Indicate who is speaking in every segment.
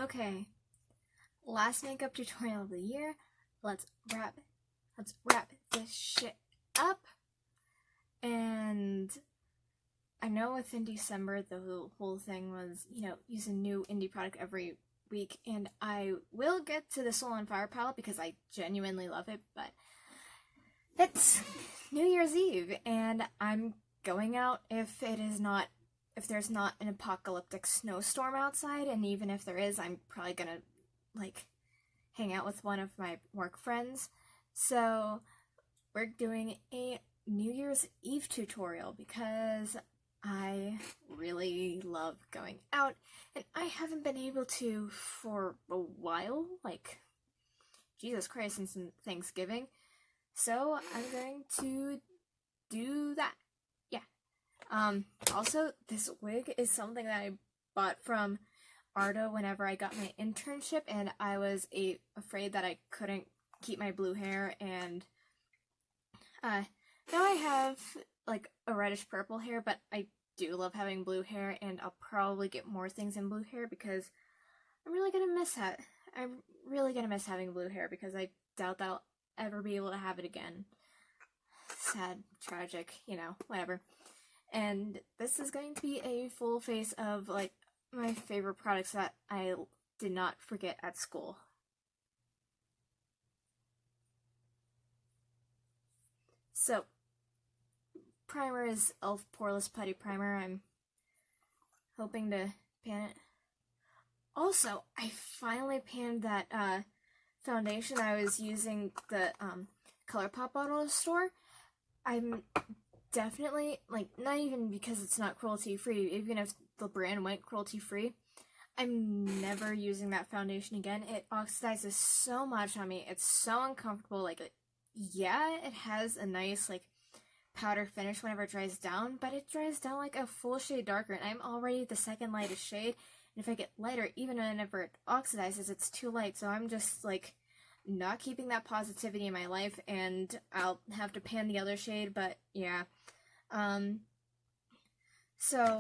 Speaker 1: Okay, last makeup tutorial of the year. Let's wrap this shit up. And I know within December the whole thing was, use a new indie product every week, and I will get to the Soul on Fire palette because I genuinely love it, but it's New Year's Eve and I'm going out if there's not an apocalyptic snowstorm outside, and even if there is, I'm probably gonna hang out with one of my work friends. So we're doing a New Year's Eve tutorial because I really love going out and I haven't been able to for a while, Jesus Christ, since Thanksgiving. So I'm going to do that. Also, this wig is something that I bought from Arda whenever I got my internship, and I was afraid that I couldn't keep my blue hair, and now I have a reddish purple hair, but I do love having blue hair, and I'll probably get more things in blue hair because I'm really gonna miss having blue hair because I doubt that I'll ever be able to have it again. Sad, tragic, whatever. And this is going to be a full face of my favorite products that I did not forget at school. So, primer is e.l.f. Poreless Putty Primer. I'm hoping to pan it. Also, I finally panned that foundation I was using, the Colourpop bottle store. I'm definitely, not even because it's not cruelty-free, even if the brand went cruelty-free, I'm never using that foundation again. It oxidizes so much on me. It's so uncomfortable. Yeah, it has a nice, powder finish whenever it dries down, but it dries down a full shade darker, and I'm already the second lightest shade, and if I get lighter, even whenever it oxidizes, it's too light, so I'm just, not keeping that positivity in my life, and I'll have to pan the other shade, but yeah. So,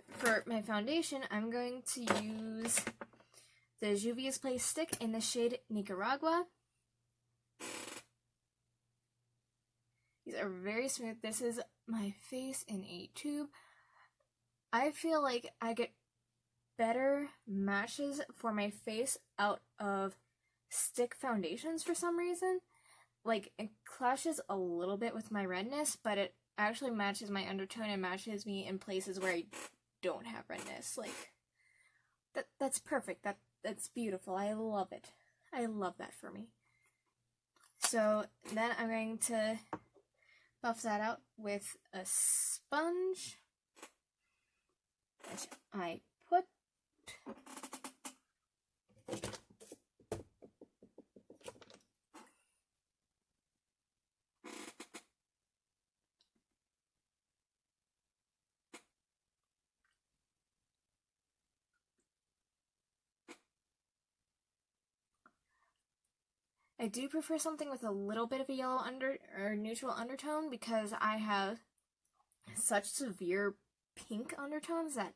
Speaker 1: for my foundation, I'm going to use the Juvias Play Stick in the shade Nicaragua. These are very smooth. This is my face in a tube. I feel like I get better matches for my face out of stick foundations for some reason. It clashes a little bit with my redness, but it actually matches my undertone and matches me in places where I don't have redness. That's perfect. That's beautiful. I love it. I love that for me. So then I'm going to buff that out with a sponge, which I put. I do prefer something with a little bit of a yellow neutral undertone because I have such severe pink undertones that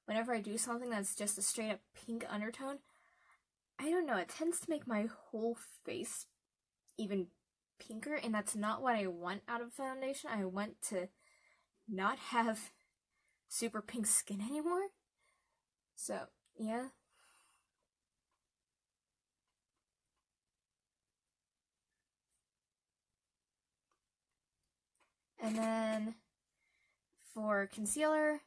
Speaker 1: whenever I do something that's just a straight up pink undertone, I don't know, it tends to make my whole face even pinker, and that's not what I want out of foundation. I want to not have super pink skin anymore. So, yeah. And then for concealer,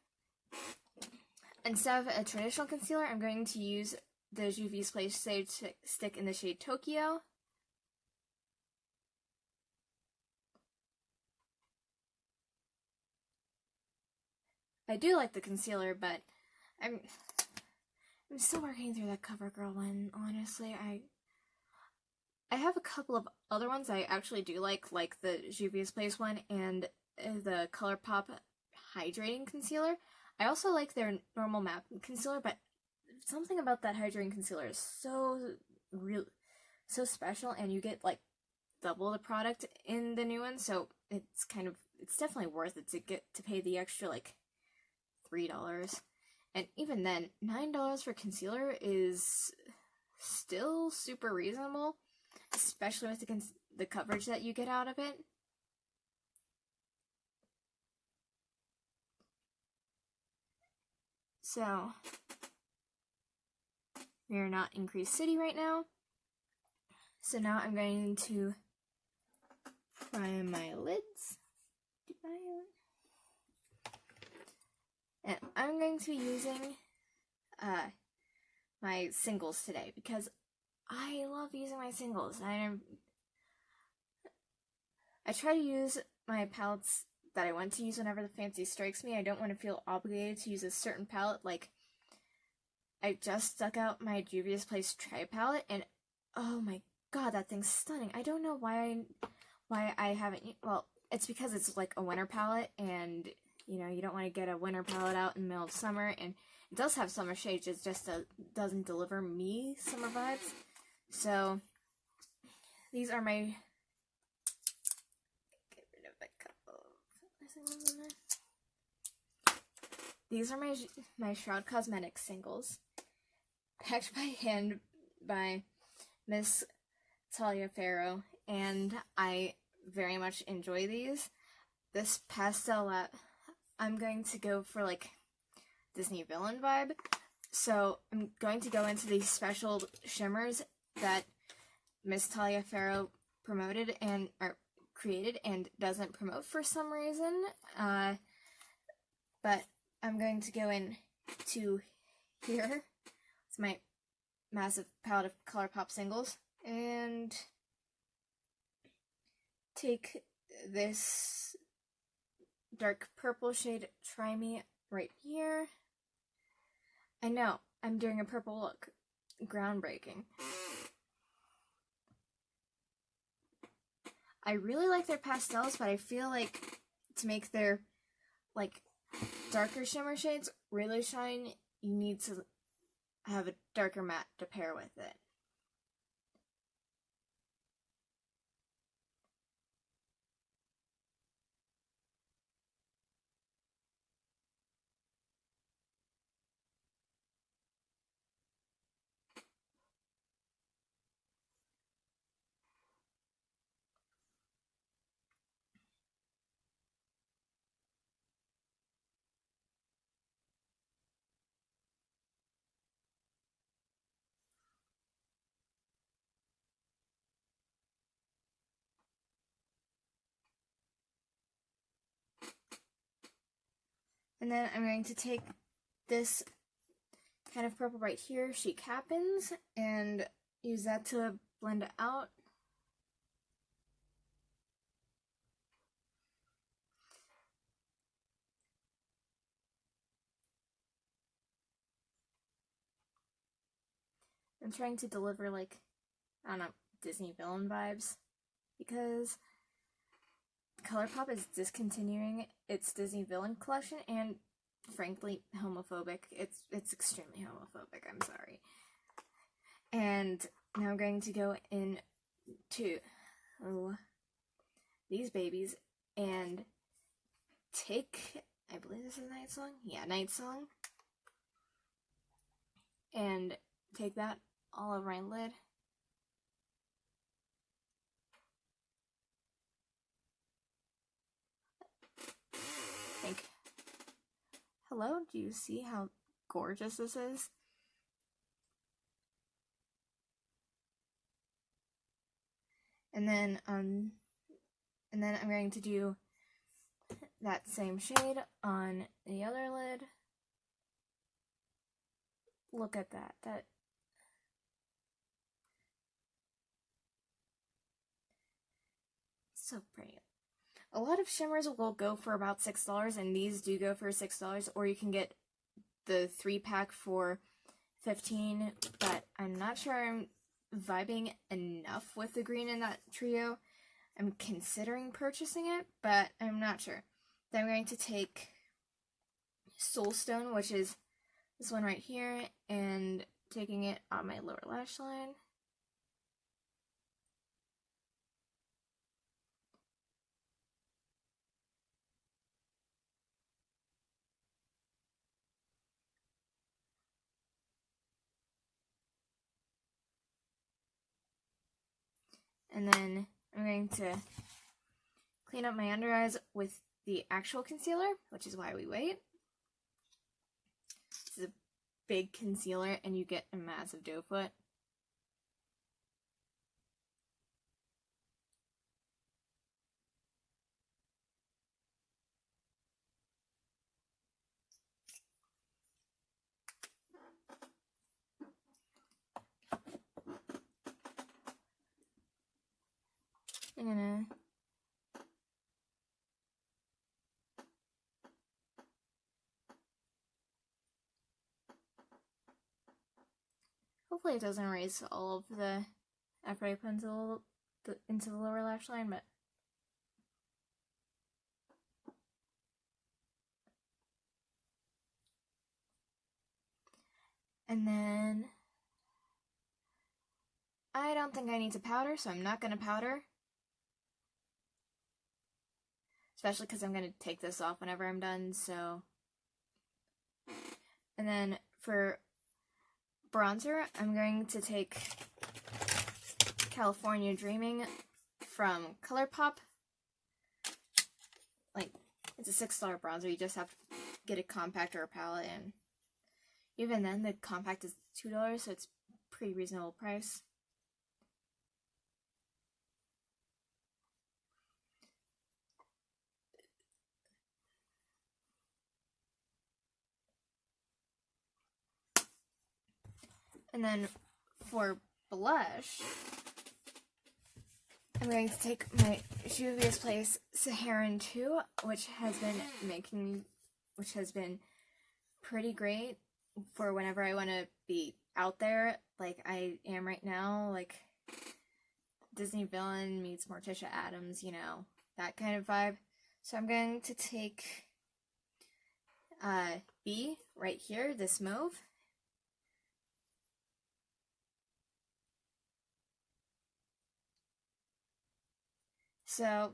Speaker 1: instead of a traditional concealer, I'm going to use the Juvias Play Stick in the shade Tokyo. I do like the concealer, but I'm still working through that CoverGirl one, honestly. I have a couple of other ones I actually do like the Juvias Place one and the Colourpop Hydrating Concealer. I also like their normal matte concealer, but something about that hydrating concealer is so special, and you get double the product in the new one, so it's definitely worth it to pay the extra $3. And even then, $9 for concealer is still super reasonable, especially with the coverage that you get out of it. So, we are not in Greece City right now. So now I'm going to prime my lids. And I'm going to be using my singles today because I love using my singles. I try to use my palettes that I want to use whenever the fancy strikes me. I don't want to feel obligated to use a certain palette. Like, I just stuck out my Juvias Place Tri palette, and oh my god, that thing's stunning. I don't know why I haven't. Well, it's because it's like a winter palette, and you know, you don't want to get a winter palette out in the middle of summer, and it does have summer shades, it just doesn't deliver me summer vibes. So, these are my... Get rid of a couple of in there. These are my Shroud Cosmetics singles, packed by hand by Miss Taliaferro, and I very much enjoy these. This pastel I'm going to go for like Disney villain vibe, so I'm going to go into these special shimmers that Miss Taliaferro promoted or created and doesn't promote for some reason. But I'm going to go into here. It's my massive palette of Colourpop singles, and take this dark purple shade, Try Me, right here. I know, I'm doing a purple look. Groundbreaking. I really like their pastels, but I feel like to make their, like, darker shimmer shades really shine, you need to have a darker matte to pair with it. And then I'm going to take this kind of purple right here, Chic Happens, and use that to blend it out. I'm trying to deliver, like, I don't know, Disney villain vibes, because Colourpop is discontinuing its Disney villain collection, and frankly, homophobic. It's extremely homophobic, I'm sorry. And now I'm going to go into these babies and take, I believe this is Nightsong? Yeah, Nightsong. And take that all over my lid. Hello, do you see how gorgeous this is? And then I'm going to do that same shade on the other lid. Look at that. So pretty. A lot of shimmers will go for about $6, and these do go for $6, or you can get the 3-pack for $15, but I'm not sure I'm vibing enough with the green in that trio. I'm considering purchasing it, but I'm not sure. Then I'm going to take Soulstone, which is this one right here, and taking it on my lower lash line. And then I'm going to clean up my under eyes with the actual concealer, which is why we wait. This is a big concealer and you get a massive doe foot. I'm gonna hopefully it doesn't erase all of the after I put into the lower lash line, but and then I don't think I need to powder, so I'm not gonna powder. Especially because I'm going to take this off whenever I'm done, so. And then for bronzer, I'm going to take California Dreaming from Colourpop. Like, it's a $6 bronzer, you just have to get a compact or a palette, and even then, the compact is $2, so it's a pretty reasonable price. And then for blush, I'm going to take my Juvias Place Saharan 2, which has been pretty great for whenever I want to be out there, like I am right now, like Disney villain meets Morticia Addams, you know, that kind of vibe. So I'm going to take B right here, this mauve. So,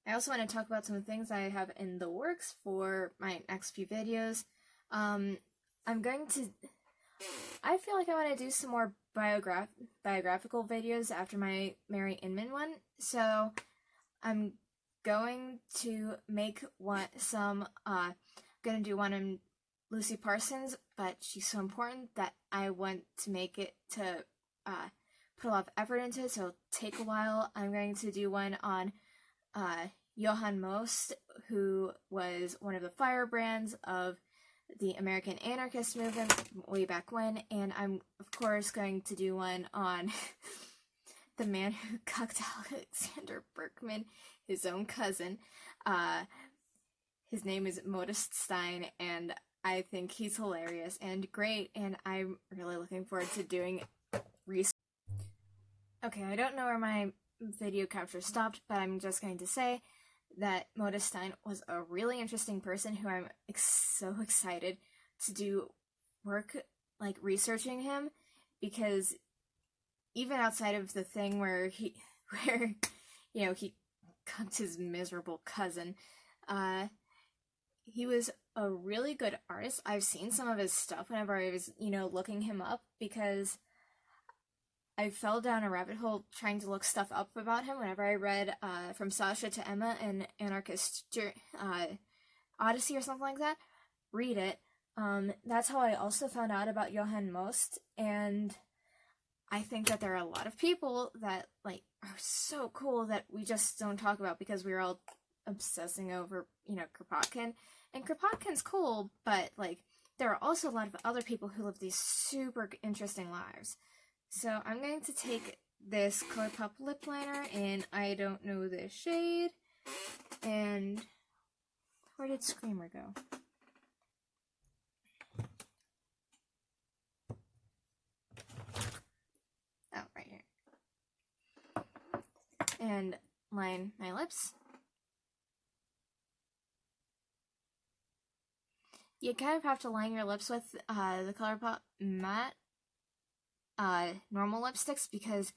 Speaker 1: I also want to talk about some things I have in the works for my next few videos. I feel like I want to do some more biographical videos after my Mary Inman one, so I'm going to make gonna do one on Lucy Parsons, but she's so important that I want to make it to, put a lot of effort into it, so it'll take a while. I'm going to do one on Johann Most, who was one of the firebrands of the American anarchist movement way back when, and I'm of course going to do one on the man who cucked Alexander Berkman, his own cousin. His name is Modest Stein, and I think he's hilarious and great, and I'm really looking forward to doing research. Okay, I don't know where my video capture stopped, but I'm just going to say that Modest Stein was a really interesting person who I'm so excited to do work, like, researching him, because even outside of the thing where he cucked his miserable cousin, he was a really good artist. I've seen some of his stuff whenever I was, looking him up, because I fell down a rabbit hole trying to look stuff up about him whenever I read From Sasha to Emma and Anarchist Odyssey or something like that. Read it. That's how I also found out about Johann Most, and I think that there are a lot of people that, like, are so cool that we just don't talk about because we're all obsessing over, Kropotkin. And Kropotkin's cool, but, like, there are also a lot of other people who live these super interesting lives. So I'm going to take this Colourpop lip liner, and I don't know the shade, and where did Screamer go? Oh, right here. And line my lips. You kind of have to line your lips with the Colourpop matte normal lipsticks, because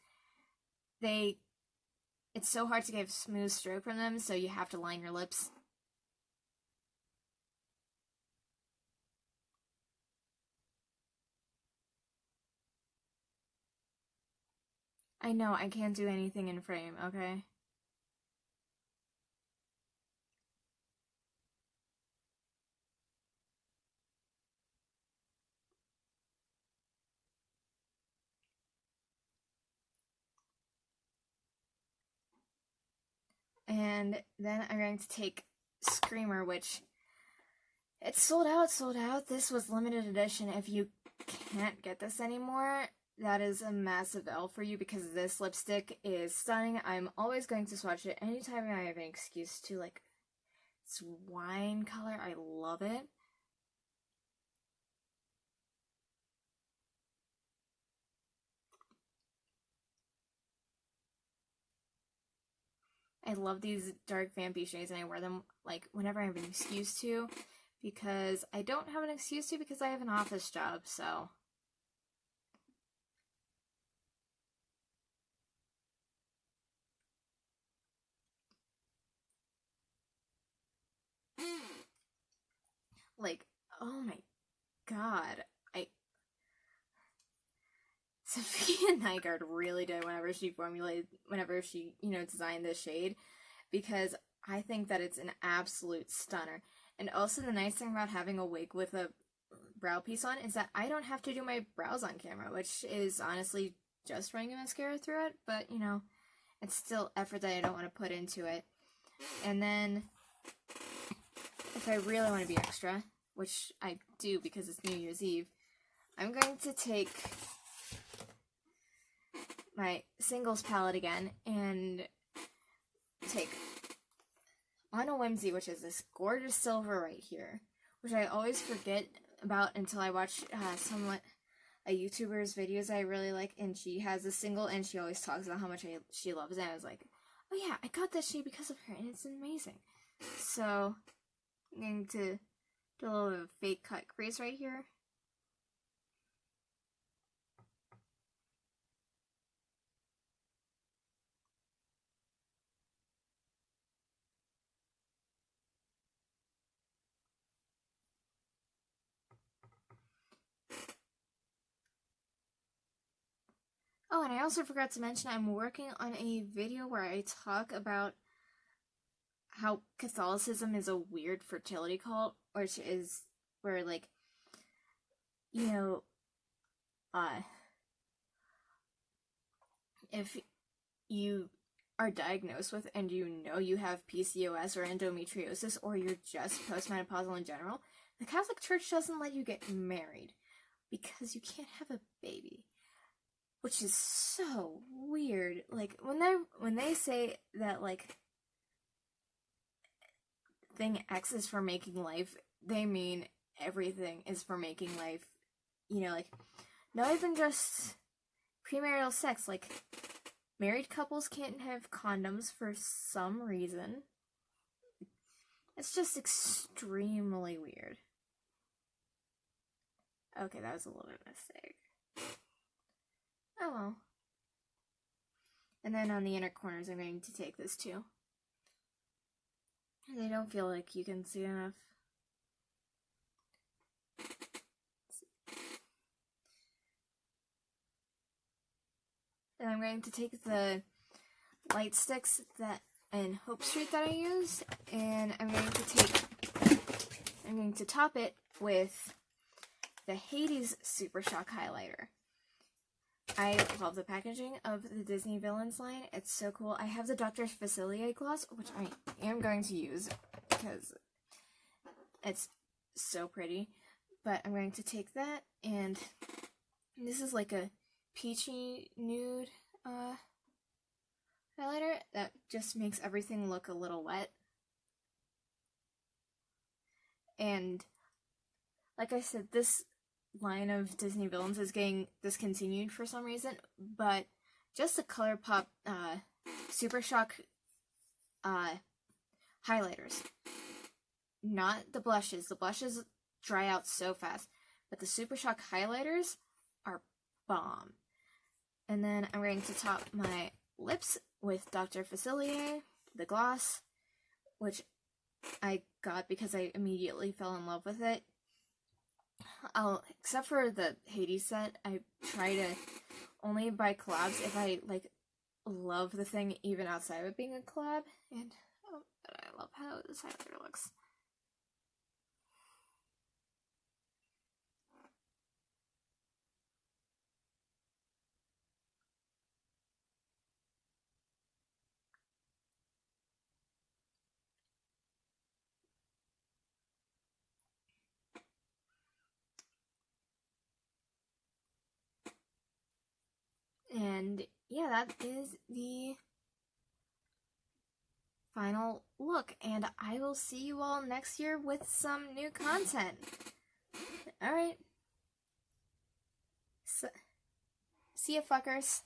Speaker 1: it's so hard to get a smooth stroke from them, so you have to line your lips. I know, I can't do anything in frame, okay? And then I'm going to take Screamer, which it's sold out. This was limited edition. If you can't get this anymore, that is a massive L for you because this lipstick is stunning. I'm always going to swatch it anytime I have an excuse to. Like, it's wine color. I love it. I love these dark vampy shades, and I wear them like whenever I have an excuse to, because I don't have an excuse to because I have an office job, so. Like, oh my god, Safiya Nygaard really did whenever she designed this shade, because I think that it's an absolute stunner. And also the nice thing about having a wig with a brow piece on is that I don't have to do my brows on camera, which is honestly just running a mascara through it, but it's still effort that I don't want to put into it. And then, if I really want to be extra, which I do because it's New Year's Eve, I'm going to take my singles palette again and take on a Whimsy, which is this gorgeous silver right here, which I always forget about until I watch a YouTuber's videos I really like, and she has a single, and she always talks about how much she loves it, and I was like, oh yeah, I got this shade because of her, and it's amazing. So, I'm going to do a little bit of fake cut crease right here. Oh, and I also forgot to mention I'm working on a video where I talk about how Catholicism is a weird fertility cult, which is where, like, if you are diagnosed with and you have PCOS or endometriosis, or you're just postmenopausal in general, the Catholic Church doesn't let you get married because you can't have a baby. Which is so weird. Like, when they say that, like, thing X is for making life, they mean everything is for making life. Like, not even just premarital sex. Like, married couples can't have condoms for some reason. It's just extremely weird. Okay, that was a little bit of a mistake. Oh well. And then on the inner corners, I'm going to take this too. They don't feel like you can see enough. And I'm going to take the light sticks in Hope Street that I use, and I'm going to top it with the Hades Super Shock highlighter. I love the packaging of the Disney Villains line. It's so cool. I have the Dr. Facilier gloss, which I am going to use because it's so pretty. But I'm going to take that, and this is like a peachy nude highlighter that just makes everything look a little wet. And like I said, this line of Disney villains is getting discontinued for some reason, but just the Colourpop Super Shock highlighters, not the blushes. The blushes dry out so fast, but the Super Shock highlighters are bomb. And then I'm going to top my lips with Dr. Facilier, the gloss, which I got because I immediately fell in love with it. Except for the Hades set, I try to only buy collabs if I, like, love the thing even outside of it being a collab. And, oh, I love how this highlighter looks. And yeah, that is the final look, and I will see you all next year with some new content. Alright. So, see ya, fuckers.